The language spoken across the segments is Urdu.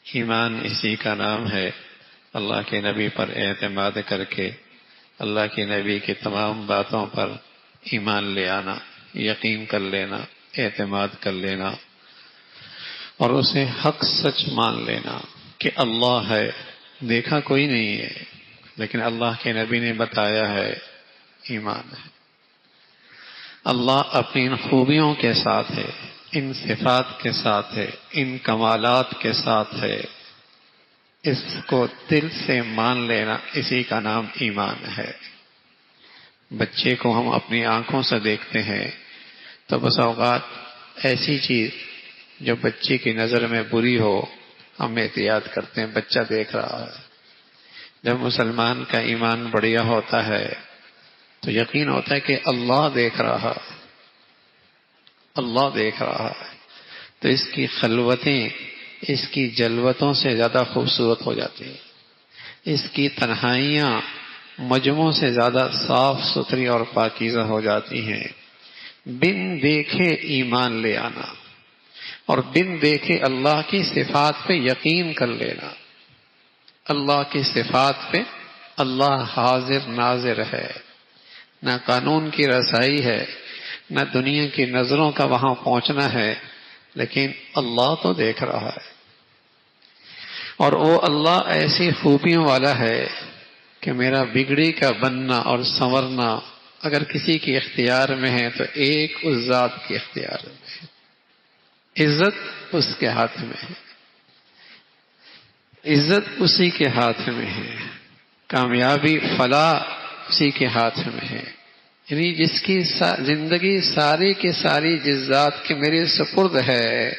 ایمان اسی کا نام ہے، اللہ کے نبی پر اعتماد کر کے اللہ کے نبی کی تمام باتوں پر ایمان لے آنا، یقین کر لینا، اعتماد کر لینا اور اسے حق سچ مان لینا کہ اللہ ہے، دیکھا کوئی نہیں ہے لیکن اللہ کے نبی نے بتایا ہے، ایمان ہے۔ اللہ اپنی ان خوبیوں کے ساتھ ہے، ان صفات کے ساتھ ہے، ان کمالات کے ساتھ ہے، اس کو دل سے مان لینا، اسی کا نام ایمان ہے۔ بچے کو ہم اپنی آنکھوں سے دیکھتے ہیں تو بس اوقات ایسی چیز جو بچے کی نظر میں بری ہو ہم احتیاط کرتے ہیں، بچہ دیکھ رہا ہے۔ جب مسلمان کا ایمان بڑھیا ہوتا ہے تو یقین ہوتا ہے کہ اللہ دیکھ رہا ہے، اللہ دیکھ رہا ہے، تو اس کی خلوتیں اس کی جلوتوں سے زیادہ خوبصورت ہو جاتی ہیں، اس کی تنہائیاں مجموع سے زیادہ صاف ستھری اور پاکیزہ ہو جاتی ہیں۔ بن دیکھے ایمان لے آنا اور بن دیکھے اللہ کی صفات پہ یقین کر لینا، اللہ کی صفات پہ اللہ حاضر ناظر ہے، نہ قانون کی رسائی ہے، نہ دنیا کی نظروں کا وہاں پہنچنا ہے، لیکن اللہ تو دیکھ رہا ہے۔ اور وہ اللہ ایسی خوبیوں والا ہے کہ میرا بگڑی کا بننا اور سنورنا اگر کسی کے اختیار میں ہے تو ایک اس ذات کے اختیار میں ہے، عزت اس کے ہاتھ میں ہے، عزت اسی کے ہاتھ میں ہے، کامیابی فلاح اسی کے ہاتھ میں ہے۔ یعنی جس کی زندگی ساری کی ساری جس ذات کے میرے سپرد ہے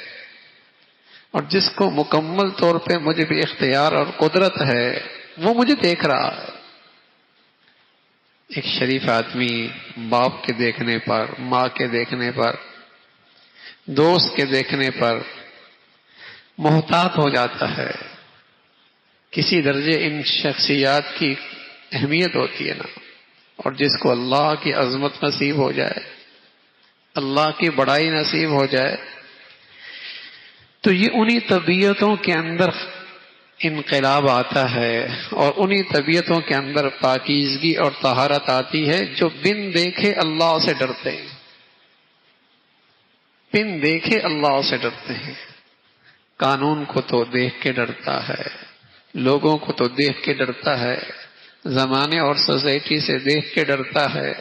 اور جس کو مکمل طور پہ مجھے بھی اختیار اور قدرت ہے، وہ مجھے دیکھ رہا ہے۔ ایک شریف آدمی باپ کے دیکھنے پر، ماں کے دیکھنے پر، دوست کے دیکھنے پر محتاط ہو جاتا ہے۔ کسی درجے ان شخصیات کی اہمیت ہوتی ہے نا، اور جس کو اللہ کی عظمت نصیب ہو جائے، اللہ کی بڑائی نصیب ہو جائے، تو یہ انہی طبیعتوں کے اندر انقلاب آتا ہے اور انہی طبیعتوں کے اندر پاکیزگی اور طہارت آتی ہے جو بن دیکھے اللہ سے ڈرتے ہیں، بن دیکھے اللہ سے ڈرتے ہیں۔ قانون کو تو دیکھ کے ڈرتا ہے، لوگوں کو تو دیکھ کے ڈرتا ہے، زمانے اور سوسائٹی سے دیکھ کے ڈرتا ہے۔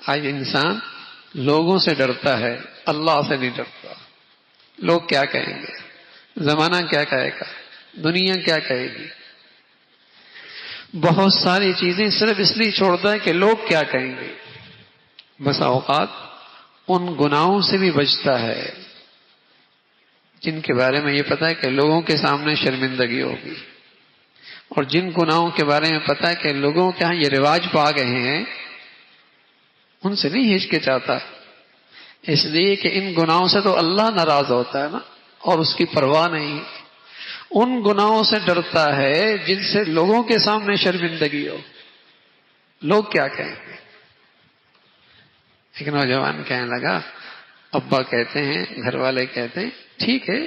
آج انسان لوگوں سے ڈرتا ہے، اللہ سے نہیں ڈرتا۔ لوگ کیا کہیں گے، زمانہ کیا کہے گا، دنیا کیا کہے گی، بہت ساری چیزیں صرف اس لیے چھوڑتا ہے کہ لوگ کیا کہیں گے۔ بس اوقات ان گناہوں سے بھی بچتا ہے جن کے بارے میں یہ پتا ہے کہ لوگوں کے سامنے شرمندگی ہوگی، اور جن گناہوں کے بارے میں پتا ہے کہ لوگوں کے ہاں یہ رواج پا گئے ہیں، ان سے نہیں ہچکچاتا، اس لیے کہ ان گناہوں سے تو اللہ ناراض ہوتا ہے نا، اور اس کی پرواہ نہیں۔ ان گناہوں سے ڈرتا ہے جن سے لوگوں کے سامنے شرمندگی ہو، لوگ کیا کہیں گے۔ ایک نوجوان کہنے لگا، ابا کہتے ہیں، گھر والے کہتے ہیں، ٹھیک ہے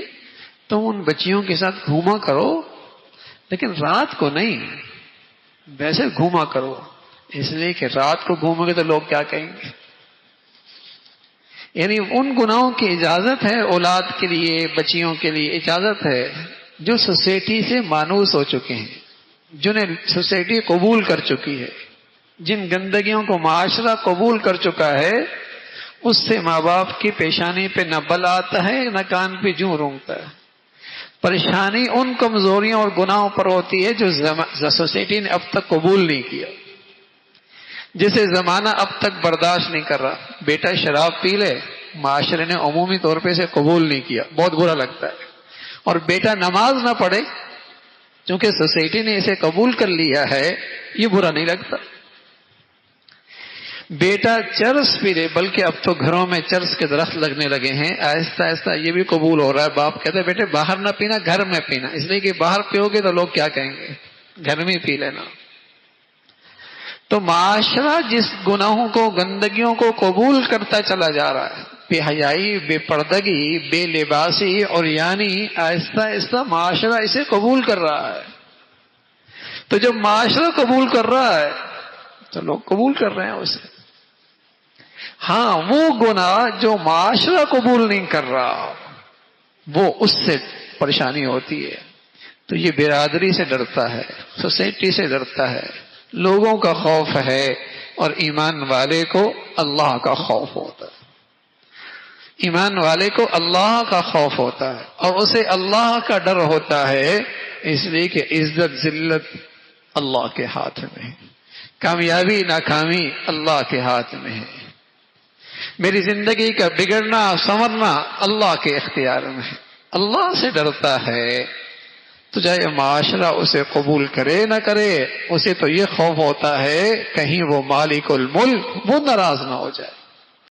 تم ان بچیوں کے ساتھ گھوما کرو لیکن رات کو نہیں، ویسے گھوما کرو، اس لیے کہ رات کو گھومو گے تو لوگ کیا کہیں گے۔ یعنی ان گناہوں کی اجازت ہے اولاد کے لیے، بچیوں کے لیے اجازت ہے جو سوسائٹی سے مانوس ہو چکے ہیں، جنہیں سوسائٹی قبول کر چکی ہے، جن گندگیوں کو معاشرہ قبول کر چکا ہے، اس سے ماں باپ کی پیشانی پہ نہ بل آتا ہے نہ کان پہ جوں رونگتا ہے۔ پریشانی ان کمزوریوں اور گناہوں پر ہوتی ہے جو سوسائٹی نے اب تک قبول نہیں کیا، جسے زمانہ اب تک برداشت نہیں کر رہا۔ بیٹا شراب پی لے، معاشرے نے عمومی طور پہ اسے قبول نہیں کیا، بہت برا لگتا ہے، اور بیٹا نماز نہ پڑھے چونکہ سوسائٹی نے اسے قبول کر لیا ہے، یہ برا نہیں لگتا۔ بیٹا چرس پی لے، بلکہ اب تو گھروں میں چرس کے درخت لگنے لگے ہیں، آہستہ آہستہ یہ بھی قبول ہو رہا ہے۔ باپ کہتے ہیں بیٹے باہر نہ پینا، گھر میں پینا، اس لیے کہ باہر پیو گے تو لوگ کیا کہیں گے، گھر میں پی لینا۔ تو معاشرہ جس گناہوں کو، گندگیوں کو قبول کرتا چلا جا رہا ہے، بے حیائی، بے پردگی، بے لباسی اور یعنی آہستہ آہستہ معاشرہ اسے قبول کر رہا ہے. تو جب معاشرہ قبول کر رہا ہے تو لوگ قبول کر رہے ہیں اسے. ہاں وہ گناہ جو معاشرہ قبول نہیں کر رہا وہ اس سے پریشانی ہوتی ہے. تو یہ برادری سے ڈرتا ہے، سوسائٹی سے ڈرتا ہے، لوگوں کا خوف ہے، اور ایمان والے کو اللہ کا خوف ہوتا ہے. ایمان والے کو اللہ کا خوف ہوتا ہے اور اسے اللہ کا ڈر ہوتا ہے، اس لیے کہ عزت ذلت اللہ کے ہاتھ میں ہے، کامیابی ناکامی اللہ کے ہاتھ میں ہے، میری زندگی کا بگڑنا سنورنا اللہ کے اختیار میں ہے. اللہ سے ڈرتا ہے تو چاہے معاشرہ اسے قبول کرے نہ کرے، اسے تو یہ خوف ہوتا ہے کہیں وہ مالک الملک وہ ناراض نہ ہو جائے.